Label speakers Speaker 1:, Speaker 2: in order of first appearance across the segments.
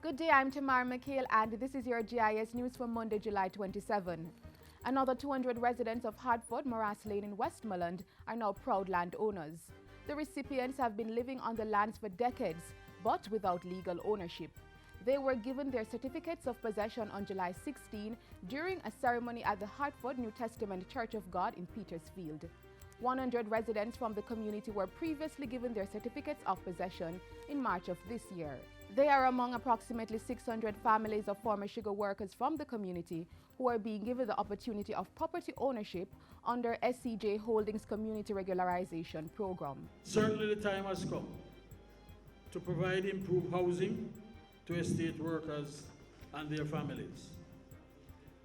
Speaker 1: Good day, I'm Tamara McHale and this is your JIS news for Monday, July 27. Another 200 residents of Hartford, Morass Lane in Westmoreland are now proud landowners. The recipients have been living on the lands for decades, but without legal ownership. They were given their certificates of possession on July 16 during a ceremony at the Hartford New Testament Church of God in Petersfield. 100 residents from the community were previously given their certificates of possession in March of this year. They are among approximately 600 families of former sugar workers from the community who are being given the opportunity of property ownership under SCJ Holdings Community Regularization Program.
Speaker 2: Certainly the time has come to provide improved housing to estate workers and their families.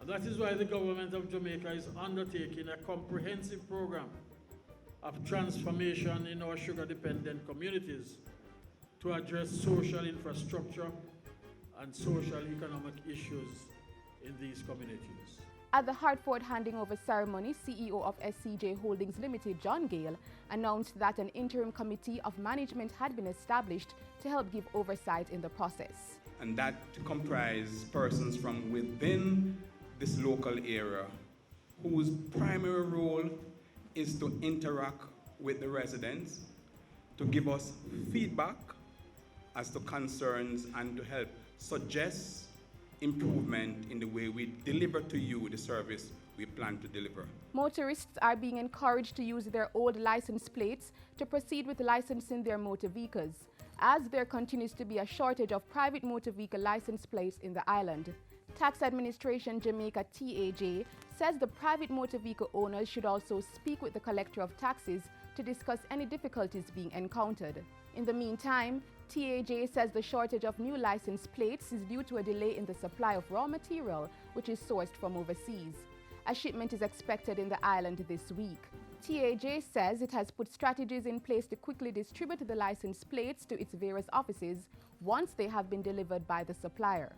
Speaker 2: And that is why the government of Jamaica is undertaking a comprehensive program of transformation in our sugar-dependent communities to address social infrastructure and social economic issues in these communities.
Speaker 1: At the Hartford handing over ceremony, CEO of SCJ Holdings Limited, John Gale, announced that an interim committee of management had been established to help give oversight in the process.
Speaker 3: And that to comprise persons from within this local area whose primary role is to interact with the residents, to give us feedback as to concerns and to help suggest improvement in the way we deliver to you the service we plan to deliver.
Speaker 1: Motorists are being encouraged to use their old license plates to proceed with licensing their motor vehicles, as there continues to be a shortage of private motor vehicle license plates in the island. Tax Administration Jamaica TAJ says the private motor vehicle owners should also speak with the collector of taxes to discuss any difficulties being encountered. In the meantime, TAJ says the shortage of new license plates is due to a delay in the supply of raw material, which is sourced from overseas. A shipment is expected in the island this week. TAJ says it has put strategies in place to quickly distribute the license plates to its various offices once they have been delivered by the supplier.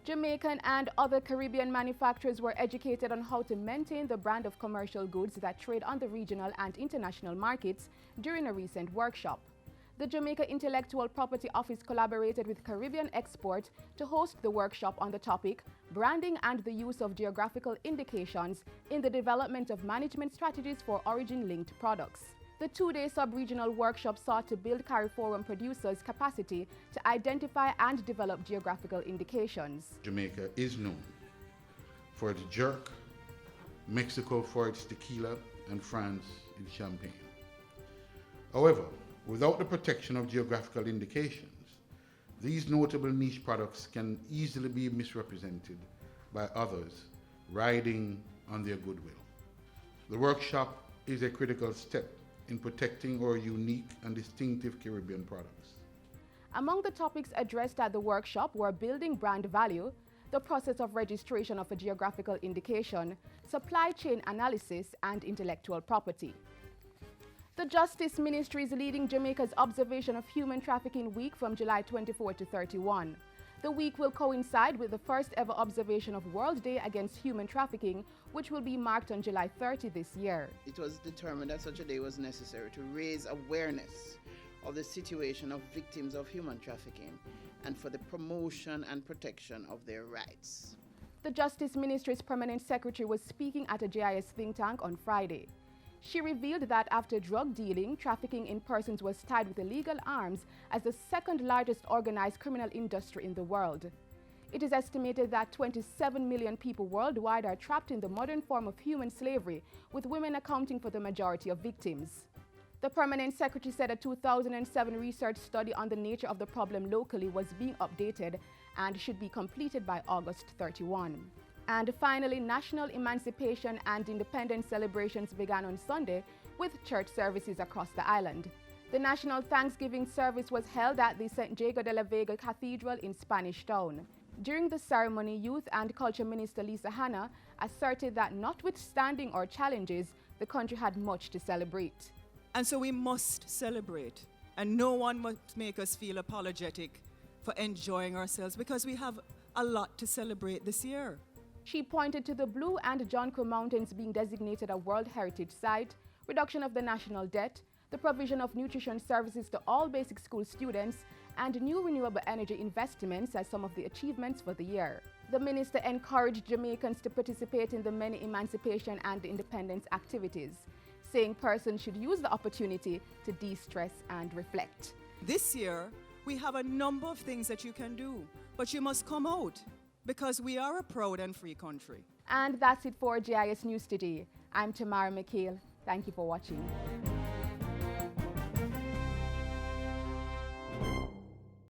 Speaker 1: Jamaican and other Caribbean manufacturers were educated on how to maintain the brand of commercial goods that trade on the regional and international markets during a recent workshop. The Jamaica Intellectual Property Office collaborated with Caribbean Export to host the workshop on the topic, Branding and the Use of Geographical Indications in the Development of Management Strategies for Origin-Linked Products. The two-day sub-regional workshop sought to build CARIFORUM producers' capacity to identify and develop geographical indications.
Speaker 4: Jamaica is known for its jerk, Mexico for its tequila, and France in champagne. However, without the protection of geographical indications, these notable niche products can easily be misrepresented by others riding on their goodwill. The workshop is a critical step in protecting our unique and distinctive Caribbean products.
Speaker 1: Among the topics addressed at the workshop were building brand value, the process of registration of a geographical indication, supply chain analysis, and intellectual property. The Justice Ministry is leading Jamaica's observation of Human Trafficking Week from July 24 to 31. The week will coincide with the first ever observation of World Day Against Human Trafficking, which will be marked on July 30 this year.
Speaker 5: It was determined that such a day was necessary to raise awareness of the situation of victims of human trafficking and for the promotion and protection of their rights.
Speaker 1: The Justice Ministry's Permanent Secretary was speaking at a JIS think tank on Friday. She revealed that after drug dealing, trafficking in persons was tied with illegal arms as the second largest organized criminal industry in the world. It is estimated that 27 million people worldwide are trapped in the modern form of human slavery, with women accounting for the majority of victims. The Permanent Secretary said a 2007 research study on the nature of the problem locally was being updated and should be completed by August 31. And finally, national emancipation and independence celebrations began on Sunday with church services across the island. The national Thanksgiving service was held at the St. Diego de la Vega Cathedral in Spanish Town. During the ceremony, Youth and Culture Minister Lisa Hanna asserted that notwithstanding our challenges, the country had much to celebrate.
Speaker 6: And so we must celebrate, and no one must make us feel apologetic for enjoying ourselves because we have a lot to celebrate this year.
Speaker 1: She pointed to the Blue and John Crow Mountains being designated a World Heritage Site, reduction of the national debt, the provision of nutrition services to all basic school students, and new renewable energy investments as some of the achievements for the year. The minister encouraged Jamaicans to participate in the many emancipation and independence activities, saying persons should use the opportunity to de-stress and reflect.
Speaker 6: This year, we have a number of things that you can do, but you must come out because we are a proud and free country.
Speaker 1: And that's it for JIS News today. I'm Tamara McHale. Thank you for watching.